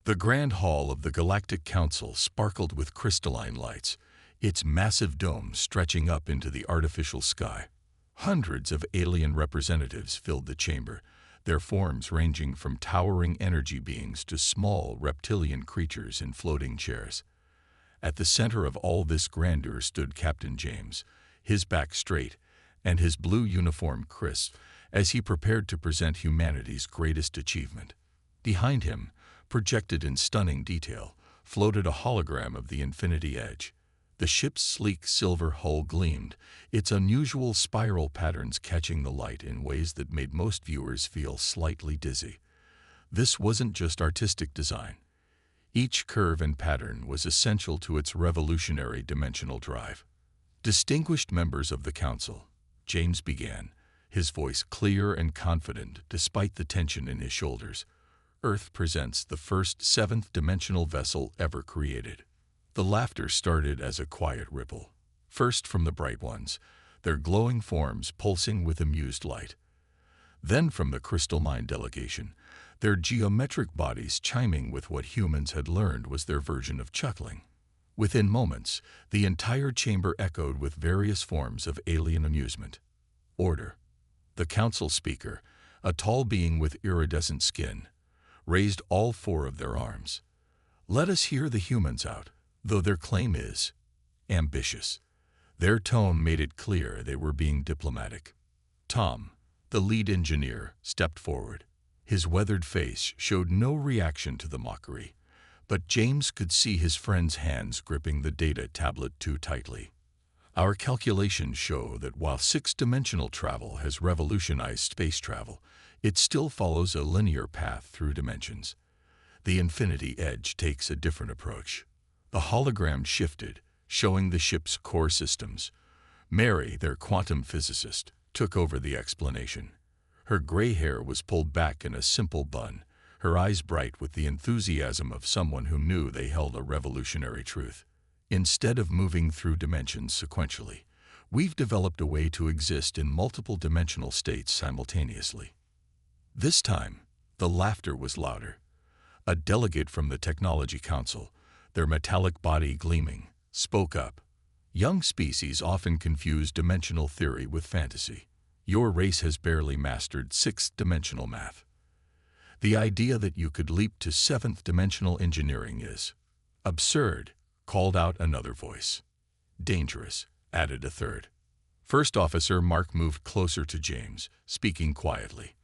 The Grand Hall of the Galactic Council sparkled with crystalline lights, its massive dome stretching up into the artificial sky. Hundreds of alien representatives filled the chamber, their forms ranging from towering energy beings to small reptilian creatures in floating chairs. At the center of all this grandeur stood Captain James, his back straight and his blue uniform crisp, as he prepared to present humanity's greatest achievement. Behind him, projected in stunning detail, floated a hologram of the Infinity Edge. The ship's sleek silver hull gleamed, its unusual spiral patterns catching the light in ways that made most viewers feel slightly dizzy. This wasn't just artistic design. Each curve and pattern was essential to its revolutionary dimensional drive. Distinguished members of the Council, James began, his voice clear and confident despite the tension in his shoulders. Earth presents the first seventh-dimensional vessel ever created. The laughter started as a quiet ripple, first from the bright ones, their glowing forms pulsing with amused light. Then from the Crystal Mine delegation, their geometric bodies chiming with what humans had learned was their version of chuckling. Within moments, the entire chamber echoed with various forms of alien amusement. Order. The council speaker, a tall being with iridescent skin, raised all four of their arms. Let us hear the humans out, though their claim is ambitious. Their tone made it clear they were being diplomatic. Tom, the lead engineer, stepped forward. His weathered face showed no reaction to the mockery, but James could see his friend's hands gripping the data tablet too tightly. Our calculations show that while six-dimensional travel has revolutionized space travel, it still follows a linear path through dimensions. The Infinity Edge takes a different approach. The hologram shifted, showing the ship's core systems. Mary, their quantum physicist, took over the explanation. Her gray hair was pulled back in a simple bun, her eyes bright with the enthusiasm of someone who knew they held a revolutionary truth. Instead of moving through dimensions sequentially, we've developed a way to exist in multiple dimensional states simultaneously. This time, the laughter was louder. A delegate from the Technology Council, their metallic body gleaming, spoke up. Young species often confuse dimensional theory with fantasy. Your race has barely mastered sixth-dimensional math. The idea that you could leap to seventh-dimensional engineering is absurd, called out another voice. Dangerous, added a third. First Officer Mark moved closer to James, speaking quietly.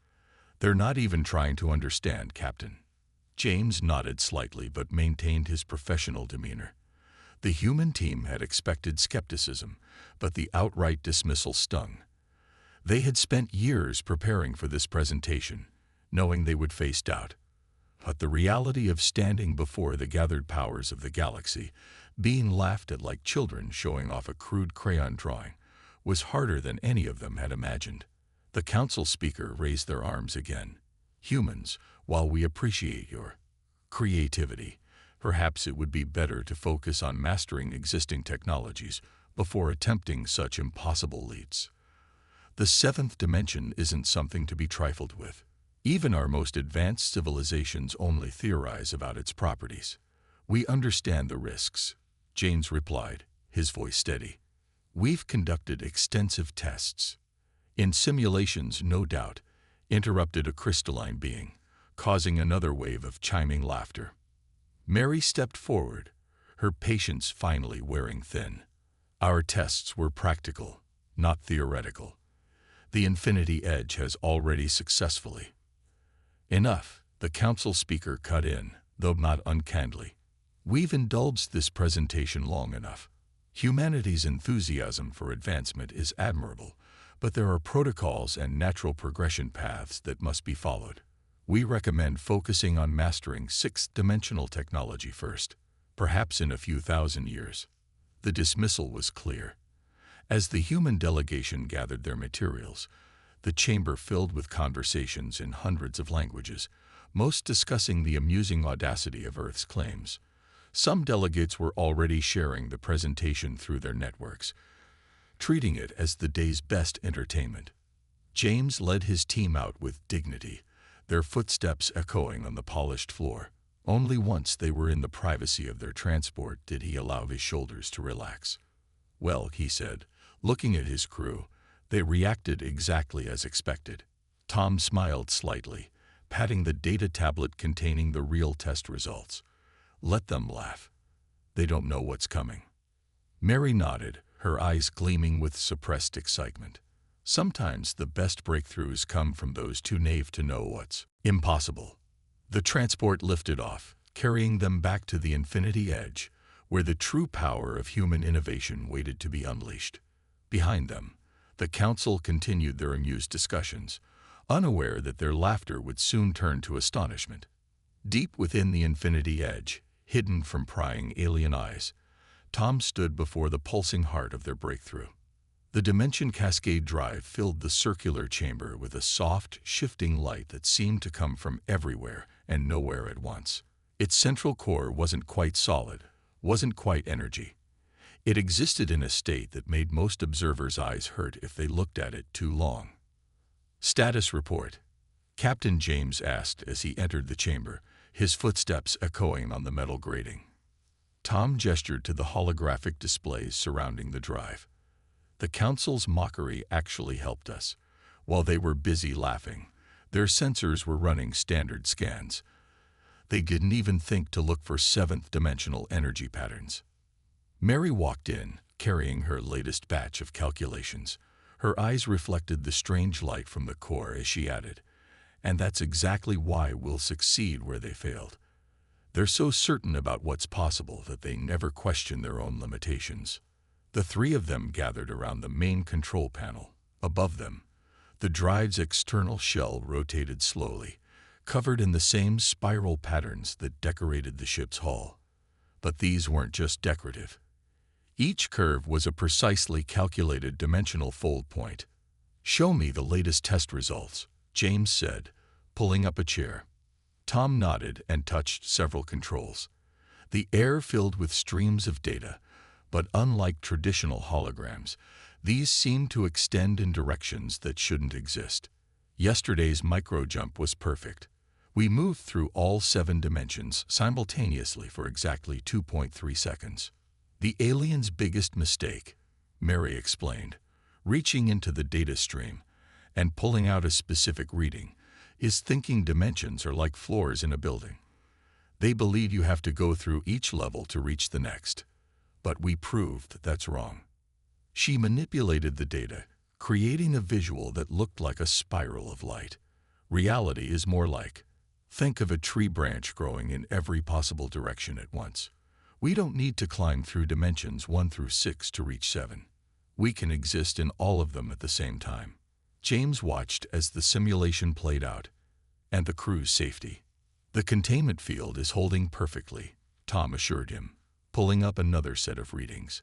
They're not even trying to understand, Captain. James nodded slightly but maintained his professional demeanor. The human team had expected skepticism, but the outright dismissal stung. They had spent years preparing for this presentation, knowing they would face doubt. But the reality of standing before the gathered powers of the galaxy, being laughed at like children showing off a crude crayon drawing, was harder than any of them had imagined. The council speaker raised their arms again. Humans, while we appreciate your creativity, perhaps it would be better to focus on mastering existing technologies before attempting such impossible leaps. The seventh dimension isn't something to be trifled with. Even our most advanced civilizations only theorize about its properties. We understand the risks, James replied, his voice steady. We've conducted extensive tests. In simulations, no doubt, interrupted a crystalline being, causing another wave of chiming laughter. Mary stepped forward, her patience finally wearing thin. Our tests were practical, not theoretical. The Infinity Edge has already successfully. Enough, the council speaker cut in, though not unkindly. We've indulged this presentation long enough. Humanity's enthusiasm for advancement is admirable, but there are protocols and natural progression paths that must be followed. We recommend focusing on mastering sixth-dimensional technology first, perhaps in a few thousand years. The dismissal was clear. As the human delegation gathered their materials, the chamber filled with conversations in hundreds of languages, most discussing the amusing audacity of Earth's claims. Some delegates were already sharing the presentation through their networks, treating it as the day's best entertainment. James led his team out with dignity, their footsteps echoing on the polished floor. Only once they were in the privacy of their transport did he allow his shoulders to relax. "Well," he said, looking at his crew, "they reacted exactly as expected." Tom smiled slightly, patting the data tablet containing the real test results. "Let them laugh. They don't know what's coming." Mary nodded, her eyes gleaming with suppressed excitement. Sometimes the best breakthroughs come from those too naive to know what's impossible. The transport lifted off, carrying them back to the infinity edge, where the true power of human innovation waited to be unleashed. Behind them, the council continued their amused discussions, unaware that their laughter would soon turn to astonishment. Deep within the infinity edge, hidden from prying alien eyes, Tom stood before the pulsing heart of their breakthrough. The Dimension Cascade drive filled the circular chamber with a soft, shifting light that seemed to come from everywhere and nowhere at once. Its central core wasn't quite solid, wasn't quite energy. It existed in a state that made most observers' eyes hurt if they looked at it too long. "Status report," Captain James asked as he entered the chamber, his footsteps echoing on the metal grating. Tom gestured to the holographic displays surrounding the drive. The council's mockery actually helped us. While they were busy laughing, their sensors were running standard scans. They didn't even think to look for seventh-dimensional energy patterns. Mary walked in, carrying her latest batch of calculations. Her eyes reflected the strange light from the core as she added, "And that's exactly why we'll succeed where they failed. They're so certain about what's possible that they never question their own limitations." The three of them gathered around the main control panel. Above them, the drive's external shell rotated slowly, covered in the same spiral patterns that decorated the ship's hull. But these weren't just decorative. Each curve was a precisely calculated dimensional fold point. "Show me the latest test results," James said, pulling up a chair. Tom nodded and touched several controls. The air filled with streams of data, but unlike traditional holograms, these seemed to extend in directions that shouldn't exist. Yesterday's microjump was perfect. We moved through all 7 dimensions simultaneously for exactly 2.3 seconds. "The alien's biggest mistake," Mary explained, reaching into the data stream and pulling out a specific reading, "is thinking dimensions are like floors in a building. They believe you have to go through each level to reach the next. But we proved that's wrong." She manipulated the data, creating a visual that looked like a spiral of light. "Reality is more like, think of a tree branch growing in every possible direction at once. We don't need to climb through dimensions 1 through 6 to reach 7. We can exist in all of them at the same time." James watched as the simulation played out, and the crew's safety. "The containment field is holding perfectly," Tom assured him, pulling up another set of readings.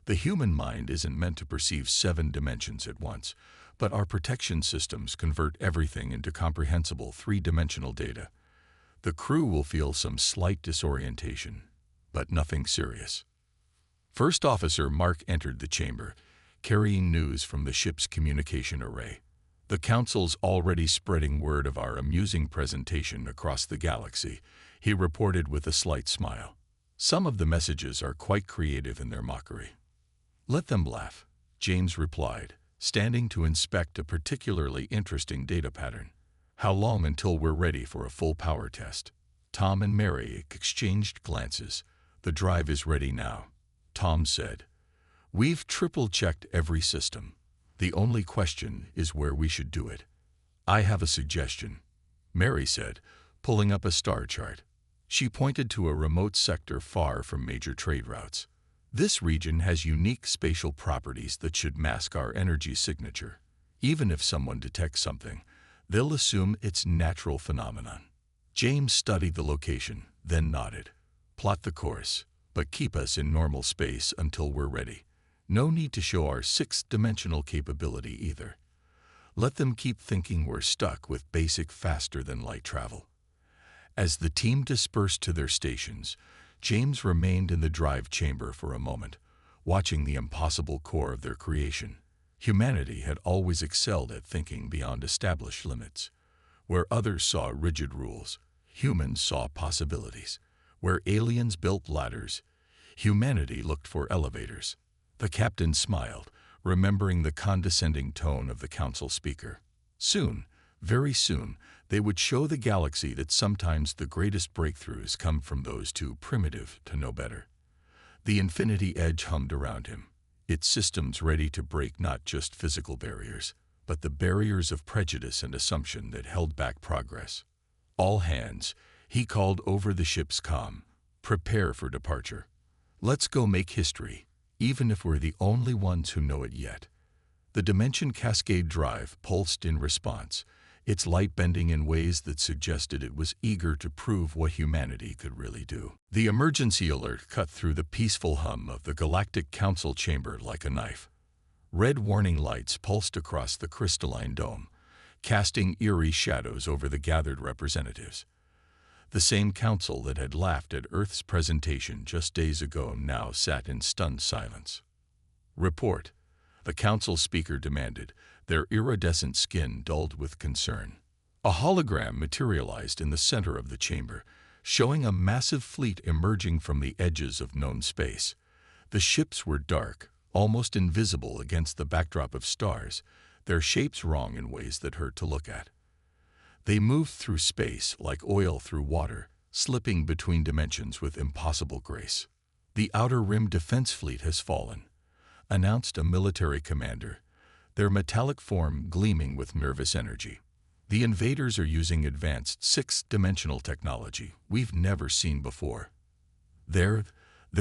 "The human mind isn't meant to perceive 7 dimensions at once, but our protection systems convert everything into comprehensible 3-dimensional data. The crew will feel some slight disorientation, but nothing serious." First Officer Mark entered the chamber, carrying news from the ship's communication array. "The Council's already spreading word of our amusing presentation across the galaxy," he reported with a slight smile. "Some of the messages are quite creative in their mockery." "Let them laugh," James replied, standing to inspect a particularly interesting data pattern. "How long until we're ready for a full power test?" Tom and Mary exchanged glances. "The drive is ready now," Tom said. "We've triple-checked every system. The only question is where we should do it." "I have a suggestion," Mary said, pulling up a star chart. She pointed to a remote sector far from major trade routes. "This region has unique spatial properties that should mask our energy signature. Even if someone detects something, they'll assume it's natural phenomenon." James studied the location, then nodded. "Plot the course, but keep us in normal space until we're ready. No need to show our 6th-dimensional capability either. Let them keep thinking we're stuck with basic faster-than-light travel." As the team dispersed to their stations, James remained in the drive chamber for a moment, watching the impossible core of their creation. Humanity had always excelled at thinking beyond established limits. Where others saw rigid rules, Humans saw possibilities. Where aliens built ladders, humanity looked for elevators. The captain smiled, remembering the condescending tone of the council speaker. Soon, very soon, they would show the galaxy that sometimes the greatest breakthroughs come from those too primitive to know better. The infinity edge hummed around him, its systems ready to break not just physical barriers, but the barriers of prejudice and assumption that held back progress. All hands, he called over the ship's comm. Prepare for departure. Let's go make history, even if we're the only ones who know it yet. The Dimension Cascade drive pulsed in response, its light bending in ways that suggested it was eager to prove what humanity could really do. The emergency alert cut through the peaceful hum of the Galactic Council chamber like a knife. Red warning lights pulsed across the crystalline dome, casting eerie shadows over the gathered representatives. The same council that had laughed at Earth's presentation just days ago now sat in stunned silence. Report, the council speaker demanded, their iridescent skin dulled with concern. A hologram materialized in the center of the chamber, showing a massive fleet emerging from the edges of known space. The ships were dark, almost invisible against the backdrop of stars, their shapes wrong in ways that hurt to look at. They moved through space like oil through water, slipping between dimensions with impossible grace. The Outer Rim Defense Fleet has fallen, announced a military commander, their metallic form gleaming with nervous energy. The invaders are using advanced sixth-dimensional technology we've never seen before. They're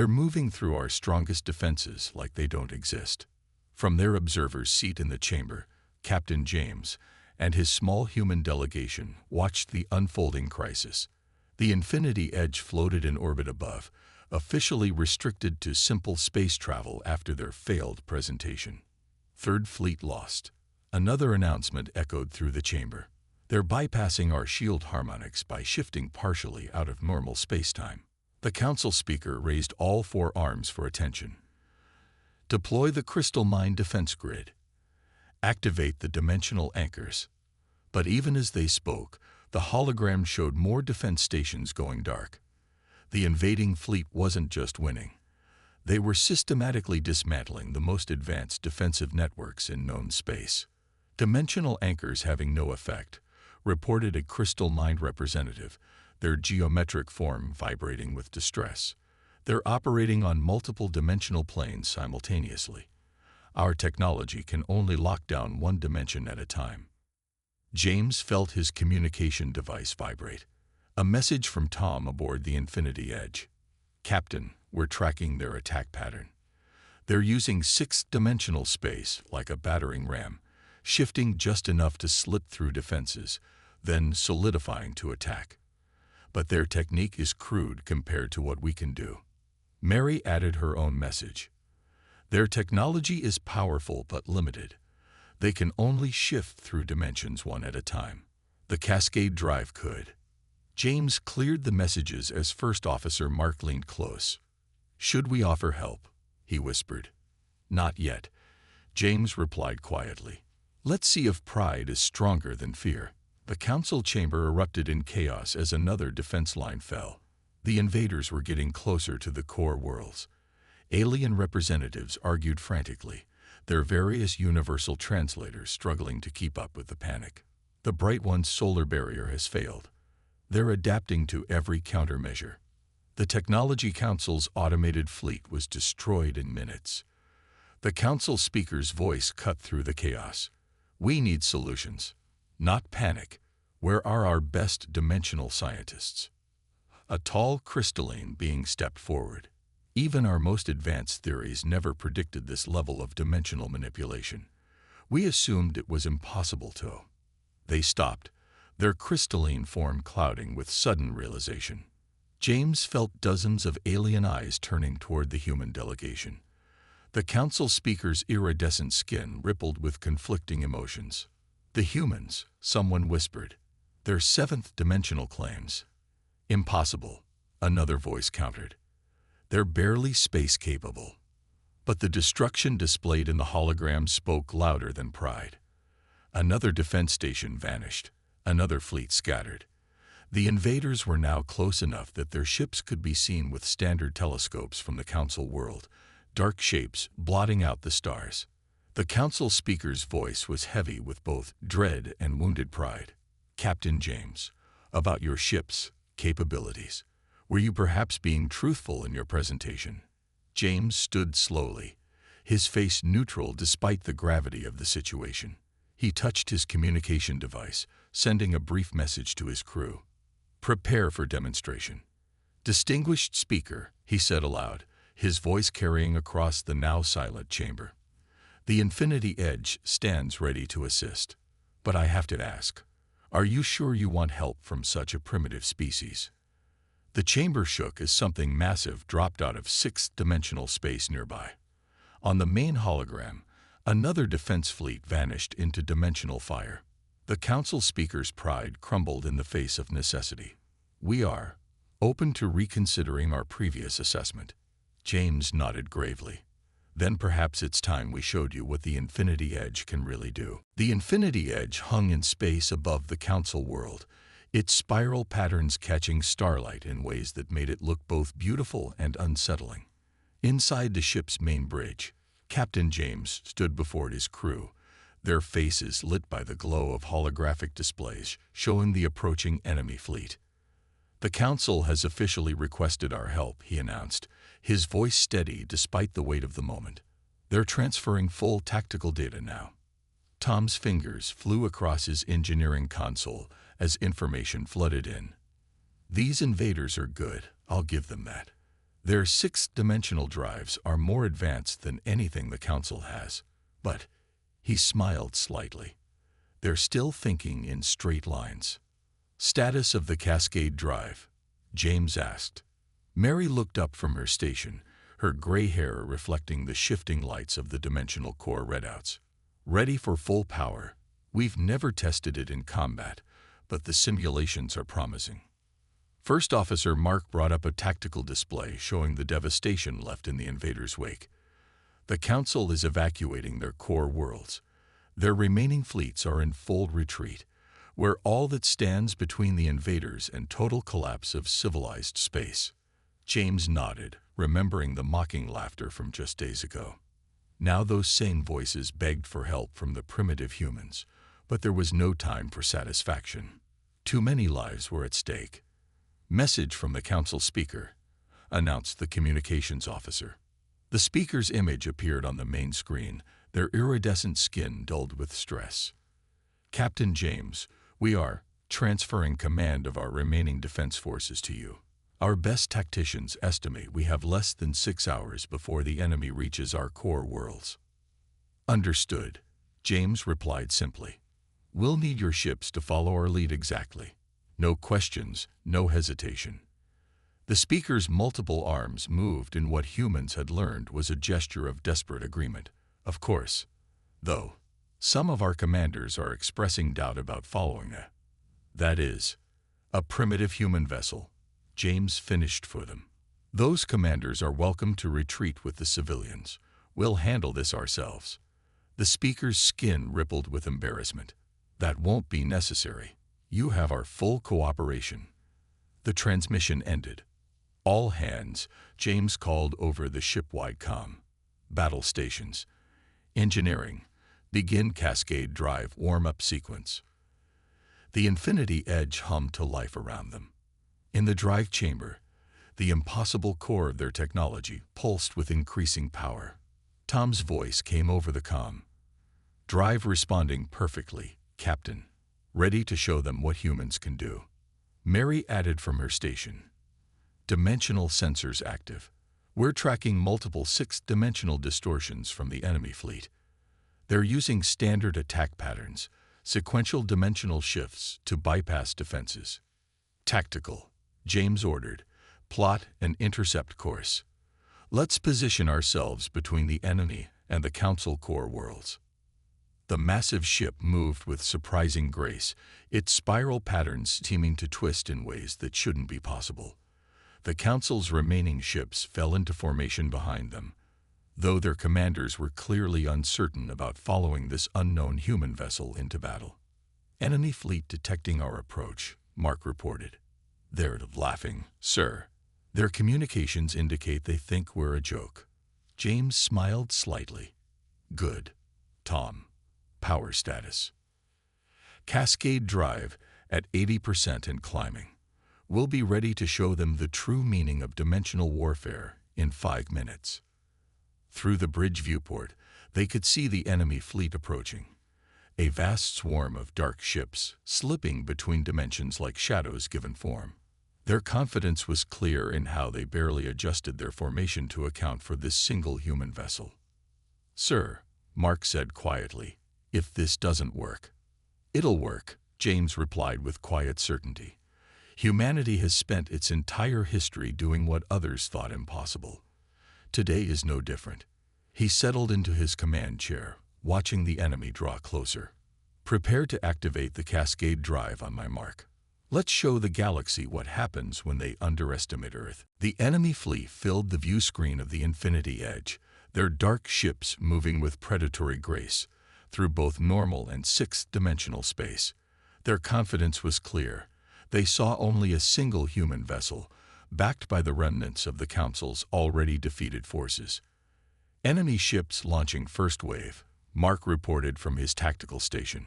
moving through our strongest defenses like they don't exist. From their observer's seat in the chamber, Captain James and his small human delegation watched the unfolding crisis. The Infinity Edge floated in orbit above, officially restricted to simple space travel after their failed presentation. Third Fleet lost. Another announcement echoed through the chamber. They're bypassing our shield harmonics by shifting partially out of normal spacetime. The council speaker raised all four arms for attention. Deploy the crystal mine defense grid. Activate the dimensional anchors. But even as they spoke, the hologram showed more defense stations going dark. The invading fleet wasn't just winning. They were systematically dismantling the most advanced defensive networks in known space. Dimensional anchors having no effect, reported a crystal mind representative, their geometric form vibrating with distress. They're operating on multiple dimensional planes simultaneously. Our technology can only lock down one dimension at a time. James felt his communication device vibrate. A message from Tom aboard the Infinity Edge. Captain, we're tracking their attack pattern. They're using sixth-dimensional space like a battering ram, shifting just enough to slip through defenses, then solidifying to attack. But their technique is crude compared to what we can do. Mary added her own message. Their technology is powerful but limited. They can only shift through dimensions one at a time. The Cascade drive could. James cleared the messages as First Officer Mark leaned close. Should we offer help? He whispered. Not yet, James replied quietly. Let's see if pride is stronger than fear. The council chamber erupted in chaos as another defense line fell. The invaders were getting closer to the core worlds. Alien representatives argued frantically, their various universal translators struggling to keep up with the panic. The Bright One's solar barrier has failed. They're adapting to every countermeasure. The Technology Council's automated fleet was destroyed in minutes. The council speaker's voice cut through the chaos. We need solutions, not panic. Where are our best dimensional scientists? A tall crystalline being stepped forward. Even our most advanced theories never predicted this level of dimensional manipulation. We assumed it was impossible to. They stopped, their crystalline form clouding with sudden realization. James felt dozens of alien eyes turning toward the human delegation. The council speaker's iridescent skin rippled with conflicting emotions. The humans, someone whispered. Their seventh-dimensional claims. Impossible, another voice countered. They're barely space-capable. But the destruction displayed in the hologram spoke louder than pride. Another defense station vanished, another fleet scattered. The invaders were now close enough that their ships could be seen with standard telescopes from the Council world, dark shapes blotting out the stars. The Council speaker's voice was heavy with both dread and wounded pride. "Captain James, about your ship's capabilities. Were you perhaps being truthful in your presentation?" James stood slowly, his face neutral despite the gravity of the situation. He touched his communication device, sending a brief message to his crew. "Prepare for demonstration." "Distinguished speaker," he said aloud, his voice carrying across the now silent chamber. "The Infinity Edge stands ready to assist. But I have to ask, are you sure you want help from such a primitive species?" The chamber shook as something massive dropped out of sixth-dimensional space nearby. On the main hologram, another defense fleet vanished into dimensional fire. The Council speaker's pride crumbled in the face of necessity. "We are open to reconsidering our previous assessment." James nodded gravely. "Then perhaps it's time we showed you what the Infinity Edge can really do." The Infinity Edge hung in space above the Council world, its spiral patterns catching starlight in ways that made it look both beautiful and unsettling. Inside the ship's main bridge, Captain James stood before his crew, their faces lit by the glow of holographic displays showing the approaching enemy fleet. "The Council has officially requested our help," he announced, his voice steady despite the weight of the moment. "They're transferring full tactical data now." Tom's fingers flew across his engineering console as information flooded in. "These invaders are good, I'll give them that. Their sixth-dimensional drives are more advanced than anything the Council has. But," he smiled slightly, "they're still thinking in straight lines." "Status of the Cascade Drive?" James asked. Mary looked up from her station, her gray hair reflecting the shifting lights of the dimensional core readouts. "Ready for full power. We've never tested it in combat, but the simulations are promising." First Officer Mark brought up a tactical display showing the devastation left in the invaders' wake. "The Council is evacuating their core worlds. Their remaining fleets are in full retreat, where all that stands between the invaders and total collapse of civilized space." James nodded, remembering the mocking laughter from just days ago. Now those same voices begged for help from the primitive humans, but there was no time for satisfaction. Too many lives were at stake. "Message from the Council speaker," announced the communications officer. The speaker's image appeared on the main screen, their iridescent skin dulled with stress. "Captain James, we are transferring command of our remaining defense forces to you. Our best tacticians estimate we have less than 6 hours before the enemy reaches our core worlds." "Understood," James replied simply. "We'll need your ships to follow our lead exactly. No questions, no hesitation." The speaker's multiple arms moved in what humans had learned was a gesture of desperate agreement. "Of course. Though, some of our commanders are expressing doubt about following that is, a primitive human vessel." James finished for them. "Those commanders are welcome to retreat with the civilians. We'll handle this ourselves." The speaker's skin rippled with embarrassment. "That won't be necessary. You have our full cooperation." The transmission ended. "All hands," James called over the ship-wide comm. "Battle stations. Engineering. Begin Cascade Drive warm-up sequence." The Infinity Edge hummed to life around them. In the drive chamber, the impossible core of their technology pulsed with increasing power. Tom's voice came over the comm. "Drive responding perfectly, Captain. Ready to show them what humans can do." Mary added from her station. "Dimensional sensors active. We're tracking multiple sixth-dimensional distortions from the enemy fleet. They're using standard attack patterns, sequential dimensional shifts to bypass defenses." "Tactical," James ordered. "Plot and intercept course. Let's position ourselves between the enemy and the Council core worlds." The massive ship moved with surprising grace, its spiral patterns seeming to twist in ways that shouldn't be possible. The Council's remaining ships fell into formation behind them, though their commanders were clearly uncertain about following this unknown human vessel into battle. "Enemy fleet detecting our approach," Mark reported. They're laughing, sir. Their communications indicate they think we're a joke. James smiled slightly. Good. Tom. Power status. Cascade drive at 80% and climbing. We'll be ready to show them the true meaning of dimensional warfare in 5 minutes. Through the bridge viewport, they could see the enemy fleet approaching. A vast swarm of dark ships slipping between dimensions like shadows given form. Their confidence was clear in how they barely adjusted their formation to account for this single human vessel. Sir, Mark said quietly, if this doesn't work. It'll work, James replied with quiet certainty. Humanity has spent its entire history doing what others thought impossible. Today is no different. He settled into his command chair, watching the enemy draw closer. Prepare to activate the cascade drive on my mark. Let's show the galaxy what happens when they underestimate Earth. The enemy fleet filled the view screen of the Infinity Edge, their dark ships moving with predatory grace through both normal and sixth-dimensional space. Their confidence was clear. They saw only a single human vessel, backed by the remnants of the Council's already defeated forces. Enemy ships launching first wave, Mark reported from his tactical station.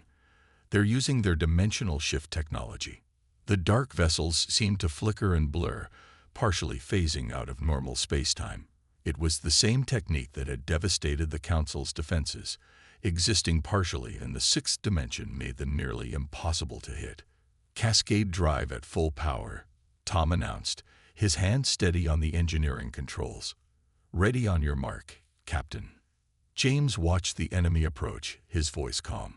They're using their dimensional shift technology. The dark vessels seemed to flicker and blur, partially phasing out of normal space-time. It was the same technique that had devastated the Council's defenses. Existing partially in the sixth dimension made them nearly impossible to hit. Cascade drive at full power, Tom announced, his hand steady on the engineering controls. Ready on your mark, Captain. James watched the enemy approach, his voice calm.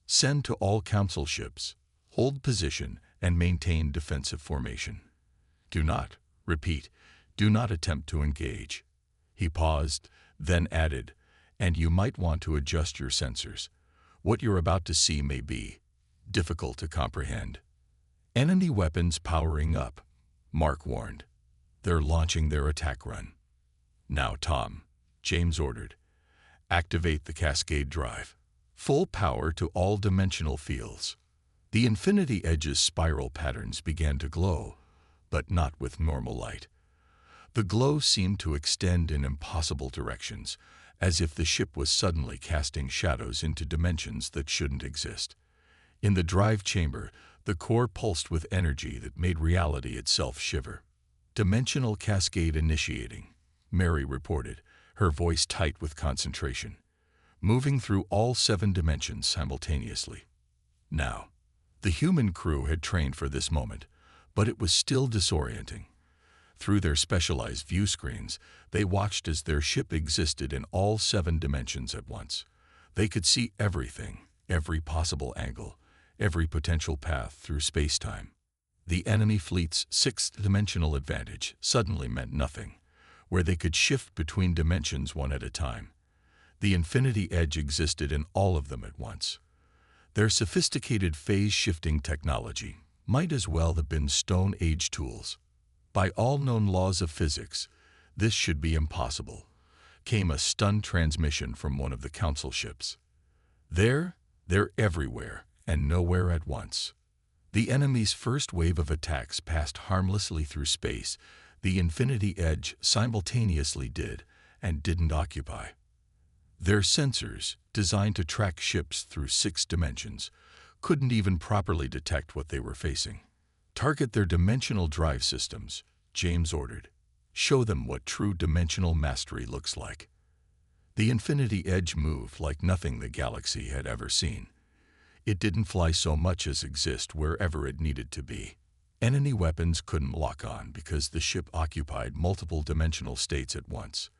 Send to all Council ships. Hold position and maintain defensive formation. Do not attempt to engage. He paused, then added, and you might want to adjust your sensors. What you're about to see may be difficult to comprehend. Enemy weapons powering up, Mark warned. They're launching their attack run. Now, Tom, James ordered. Activate the cascade drive. Full power to all dimensional fields. The Infinity Edge's spiral patterns began to glow, but not with normal light. The glow seemed to extend in impossible directions, as if the ship was suddenly casting shadows into dimensions that shouldn't exist. In the drive chamber, the core pulsed with energy that made reality itself shiver. Dimensional cascade initiating, Mary reported, her voice tight with concentration, moving through all 7 dimensions simultaneously. Now, the human crew had trained for this moment, but it was still disorienting. Through their specialized view screens, they watched as their ship existed in all 7 dimensions at once. They could see everything, every possible angle, every potential path through space-time. The enemy fleet's 6th-dimensional advantage suddenly meant nothing, where they could shift between dimensions one at a time. The Infinity Edge existed in all of them at once. Their sophisticated phase-shifting technology might as well have been Stone Age tools. By all known laws of physics, this should be impossible, came a stunned transmission from one of the Council ships. They're everywhere and nowhere at once. The enemy's first wave of attacks passed harmlessly through space. The Infinity Edge simultaneously did and didn't occupy. Their sensors, designed to track ships through 6 dimensions, couldn't even properly detect what they were facing. Target their dimensional drive systems, James ordered. Show them what true dimensional mastery looks like. The Infinity Edge moved like nothing the galaxy had ever seen. It didn't fly so much as exist wherever it needed to be. Enemy weapons couldn't lock on because the ship occupied multiple dimensional states at once.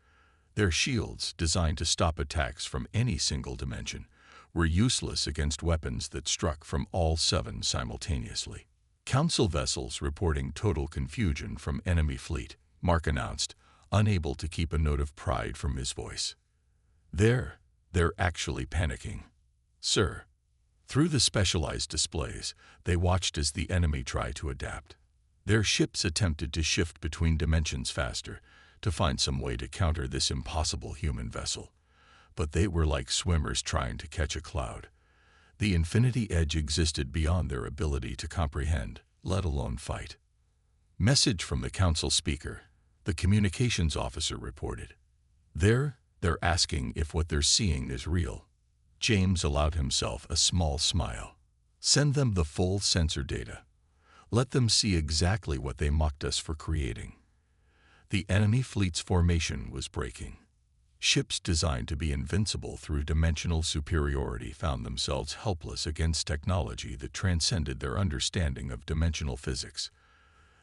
Their shields, designed to stop attacks from any single dimension, were useless against weapons that struck from all 7 simultaneously. Council vessels reporting total confusion from enemy fleet, Mark announced, unable to keep a note of pride from his voice. They're actually panicking. Sir. Through the specialized displays, they watched as the enemy tried to adapt. Their ships attempted to shift between dimensions faster, to find some way to counter this impossible human vessel. But they were like swimmers trying to catch a cloud. The Infinity Edge existed beyond their ability to comprehend, let alone fight. Message from the council speaker, the communications officer reported. They're asking if what they're seeing is real. James allowed himself a small smile. Send them the full sensor data. Let them see exactly what they mocked us for creating. The enemy fleet's formation was breaking. Ships designed to be invincible through dimensional superiority found themselves helpless against technology that transcended their understanding of dimensional physics.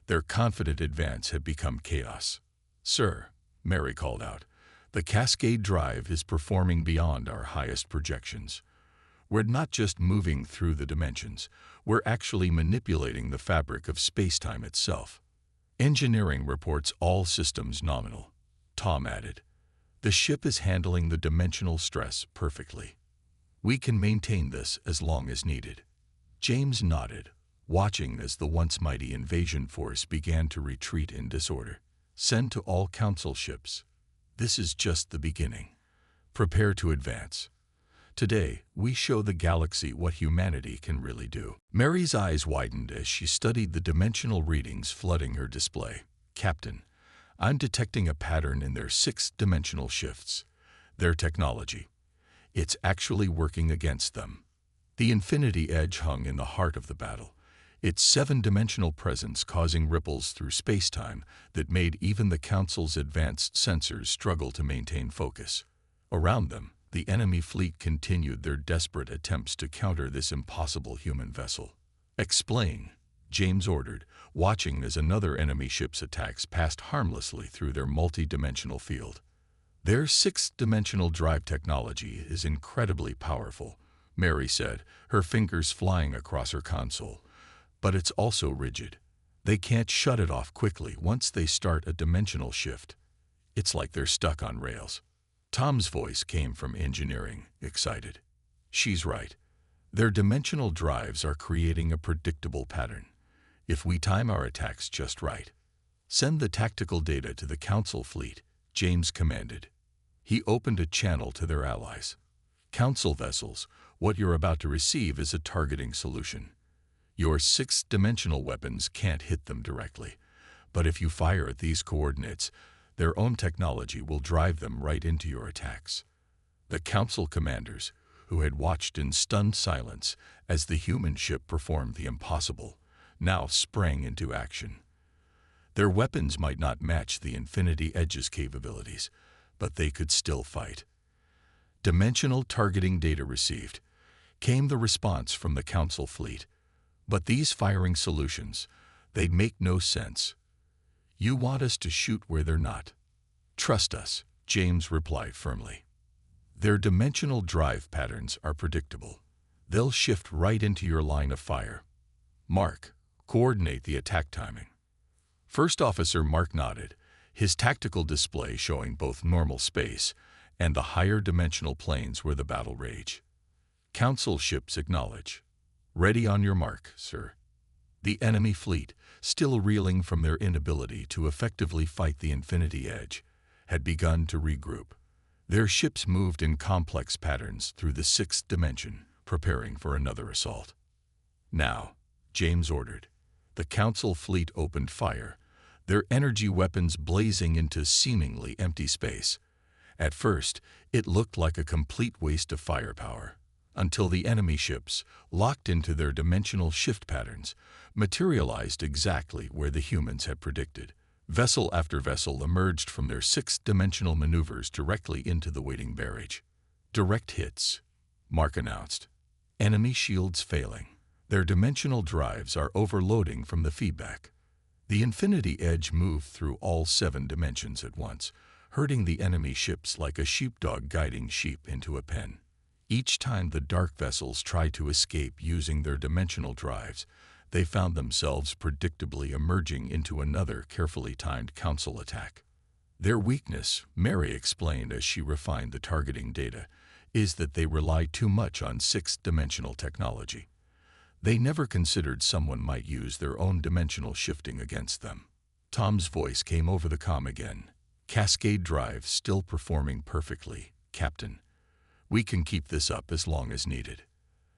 Their confident advance had become chaos. "Sir," Mary called out, "the Cascade Drive is performing beyond our highest projections. We're not just moving through the dimensions, we're actually manipulating the fabric of space-time itself." Engineering reports all systems nominal. Tom added, "The ship is handling the dimensional stress perfectly. We can maintain this as long as needed." James nodded, watching as the once mighty invasion force began to retreat in disorder. "Send to all council ships. This is just the beginning. Prepare to advance. Today, we show the galaxy what humanity can really do." Mary's eyes widened as she studied the dimensional readings flooding her display. "Captain, I'm detecting a pattern in their sixth-dimensional shifts. Their technology. It's actually working against them." The Infinity Edge hung in the heart of the battle, its seven-dimensional presence causing ripples through space-time that made even the Council's advanced sensors struggle to maintain focus. Around them, the enemy fleet continued their desperate attempts to counter this impossible human vessel. "Explain," James ordered, watching as another enemy ship's attacks passed harmlessly through their multi-dimensional field. "Their sixth-dimensional drive technology is incredibly powerful," Mary said, her fingers flying across her console. "But it's also rigid. They can't shut it off quickly once they start a dimensional shift. It's like they're stuck on rails." Tom's voice came from engineering, excited. "She's right. Their dimensional drives are creating a predictable pattern. If we time our attacks just right." "Send the tactical data to the Council fleet," James commanded. He opened a channel to their allies. "Council vessels, what you're about to receive is a targeting solution. Your sixth-dimensional weapons can't hit them directly, but if you fire at these coordinates, their own technology will drive them right into your attacks." The Council commanders, who had watched in stunned silence as the human ship performed the impossible, now sprang into action. Their weapons might not match the Infinity Edge's capabilities, but they could still fight. "Dimensional targeting data received," came the response from the Council fleet. "But these firing solutions, they make no sense. You want us to shoot where they're not." "Trust us," James replied firmly. "Their dimensional drive patterns are predictable. They'll shift right into your line of fire. Mark, coordinate the attack timing." First Officer Mark nodded, his tactical display showing both normal space and the higher dimensional planes where the battle raged. "Council ships acknowledge. Ready on your mark, sir." The enemy fleet, still reeling from their inability to effectively fight the Infinity Edge, had begun to regroup. Their ships moved in complex patterns through the sixth dimension, preparing for another assault. "Now," James ordered. The Council fleet opened fire, their energy weapons blazing into seemingly empty space. At first, it looked like a complete waste of firepower, until the enemy ships, locked into their dimensional shift patterns, materialized exactly where the humans had predicted. Vessel after vessel emerged from their sixth-dimensional maneuvers directly into the waiting barrage. "Direct hits," Mark announced. "Enemy shields failing. Their dimensional drives are overloading from the feedback." The Infinity Edge moved through all 7 dimensions at once, herding the enemy ships like a sheepdog guiding sheep into a pen. Each time the dark vessels tried to escape using their dimensional drives, they found themselves predictably emerging into another carefully timed Council attack. "Their weakness," Mary explained as she refined the targeting data, "is that they rely too much on sixth-dimensional technology. They never considered someone might use their own dimensional shifting against them." Tom's voice came over the comm again. "Cascade Drive still performing perfectly, Captain. We can keep this up as long as needed."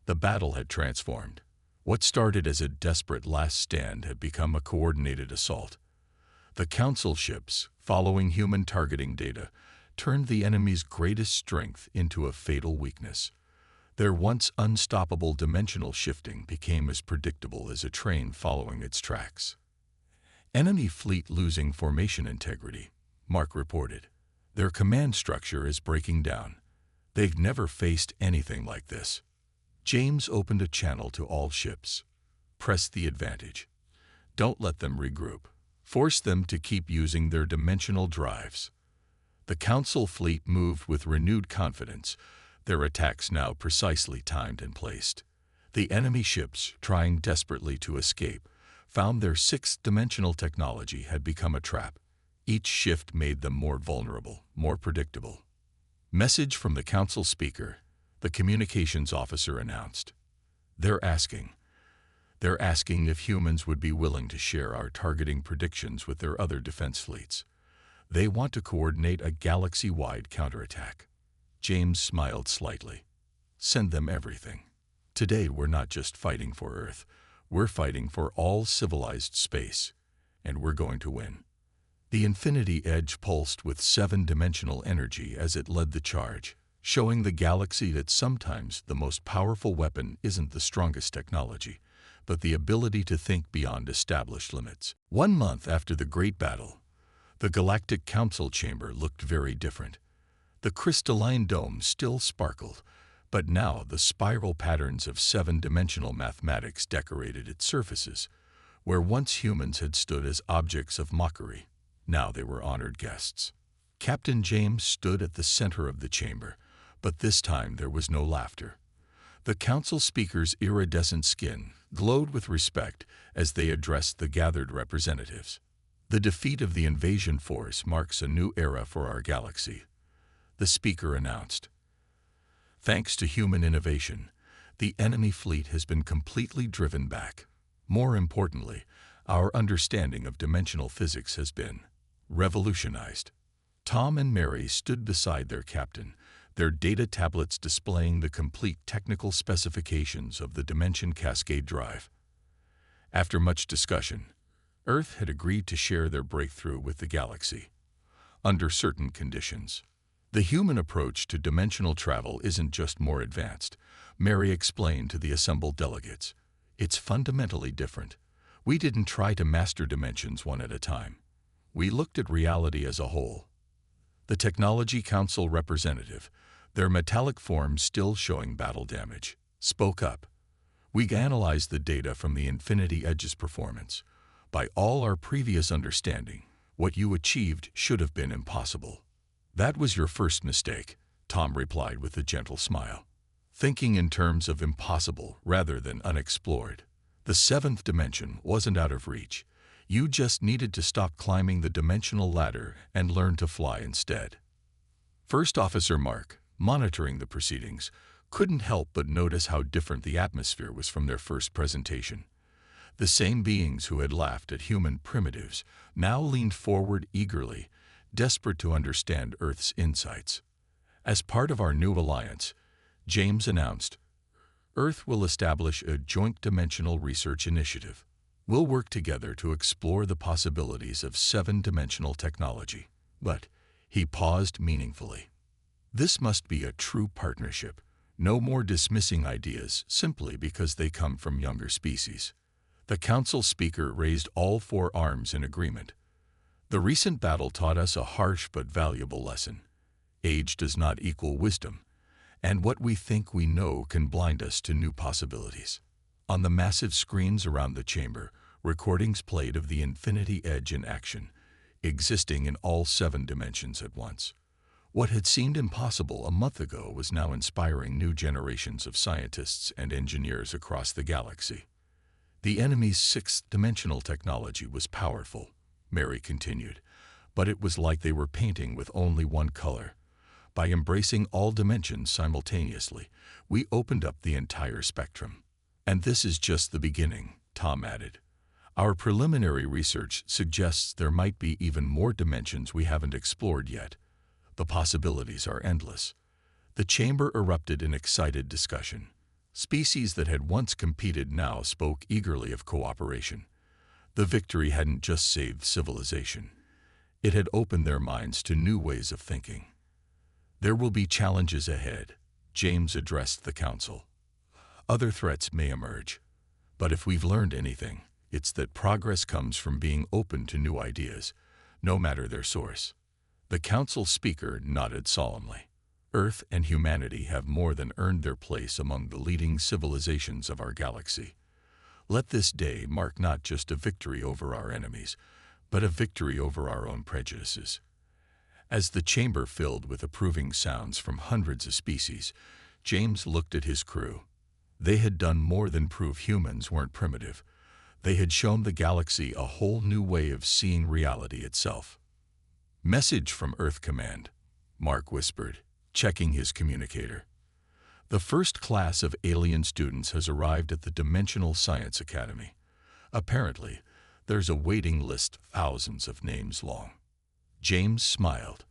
The battle had transformed. What started as a desperate last stand had become a coordinated assault. The Council ships, following human targeting data, turned the enemy's greatest strength into a fatal weakness. Their once unstoppable dimensional shifting became as predictable as a train following its tracks. Enemy fleet losing formation integrity, Mark reported. Their command structure is breaking down. They've never faced anything like this. James opened a channel to all ships. Press the advantage. Don't let them regroup. Force them to keep using their dimensional drives. The Council fleet moved with renewed confidence, their attacks now precisely timed and placed. The enemy ships, trying desperately to escape, found their sixth-dimensional technology had become a trap. Each shift made them more vulnerable, more predictable. Message from the Council speaker, the communications officer announced. They're asking if humans would be willing to share our targeting predictions with their other defense fleets. They want to coordinate a galaxy-wide counterattack. James smiled slightly. Send them everything. Today we're not just fighting for Earth, we're fighting for all civilized space, and we're going to win. The Infinity Edge pulsed with seven-dimensional energy as it led the charge, showing the galaxy that sometimes the most powerful weapon isn't the strongest technology, but the ability to think beyond established limits. 1 month after the Great Battle, the Galactic Council chamber looked very different. The crystalline dome still sparkled, but now the spiral patterns of seven-dimensional mathematics decorated its surfaces. Where once humans had stood as objects of mockery, now they were honored guests. Captain James stood at the center of the chamber, but this time there was no laughter. The Council speaker's iridescent skin glowed with respect as they addressed the gathered representatives. The defeat of the invasion force marks a new era for our galaxy, the speaker announced. Thanks to human innovation, the enemy fleet has been completely driven back. More importantly, our understanding of dimensional physics has been revolutionized. Tom and Mary stood beside their captain, their data tablets displaying the complete technical specifications of the Dimension Cascade drive. After much discussion, Earth had agreed to share their breakthrough with the galaxy, under certain conditions. The human approach to dimensional travel isn't just more advanced, Mary explained to the assembled delegates. It's fundamentally different. We didn't try to master dimensions one at a time. We looked at reality as a whole. The Technology Council representative, their metallic forms still showing battle damage, spoke up. We analyzed the data from the Infinity Edge's performance. By all our previous understanding, what you achieved should have been impossible. That was your first mistake, Tom replied with a gentle smile. Thinking in terms of impossible rather than unexplored. The seventh dimension wasn't out of reach. You just needed to stop climbing the dimensional ladder and learn to fly instead. First Officer Mark, monitoring the proceedings, couldn't help but notice how different the atmosphere was from their first presentation. The same beings who had laughed at human primitives now leaned forward eagerly, desperate to understand Earth's insights. As part of our new alliance, James announced, Earth will establish a joint dimensional research initiative. We'll work together to explore the possibilities of seven-dimensional technology. But he paused meaningfully. This must be a true partnership. No more dismissing ideas simply because they come from younger species. The Council speaker raised all four arms in agreement. The recent battle taught us a harsh but valuable lesson. Age does not equal wisdom, and what we think we know can blind us to new possibilities. On the massive screens around the chamber, recordings played of the Infinity Edge in action, existing in all seven dimensions at once. What had seemed impossible a month ago was now inspiring new generations of scientists and engineers across the galaxy. The enemy's sixth-dimensional technology was powerful, Mary continued, but it was like they were painting with only one color. By embracing all dimensions simultaneously, we opened up the entire spectrum. And this is just the beginning, Tom added. Our preliminary research suggests there might be even more dimensions we haven't explored yet. The possibilities are endless. The chamber erupted in excited discussion. Species that had once competed now spoke eagerly of cooperation. The victory hadn't just saved civilization. It had opened their minds to new ways of thinking. There will be challenges ahead, James addressed the council. Other threats may emerge. But if we've learned anything, it's that progress comes from being open to new ideas, no matter their source. The council speaker nodded solemnly. Earth and humanity have more than earned their place among the leading civilizations of our galaxy. Let this day mark not just a victory over our enemies, but a victory over our own prejudices. As the chamber filled with approving sounds from hundreds of species, James looked at his crew. They had done more than prove humans weren't primitive. They had shown the galaxy a whole new way of seeing reality itself. "Message from Earth Command," Mark whispered, checking his communicator. "The first class of alien students has arrived at the Dimensional Science Academy. Apparently, there's a waiting list thousands of names long." James smiled.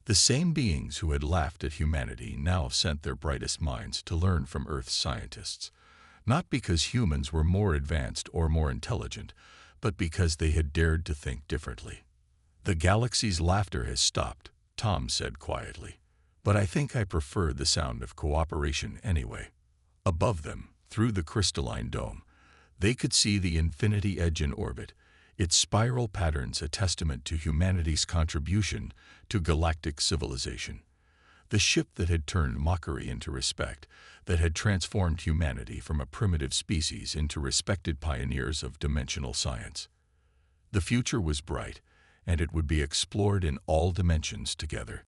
The same beings who had laughed at humanity now sent their brightest minds to learn from Earth's scientists, not because humans were more advanced or more intelligent, but because they had dared to think differently. "The galaxy's laughter has stopped," Tom said quietly. "But I think I prefer the sound of cooperation anyway." Above them, through the crystalline dome, they could see the infinity edge in orbit, its spiral patterns a testament to humanity's contribution to galactic civilization. The ship that had turned mockery into respect, that had transformed humanity from a primitive species into respected pioneers of dimensional science. The future was bright, and it would be explored in all dimensions together.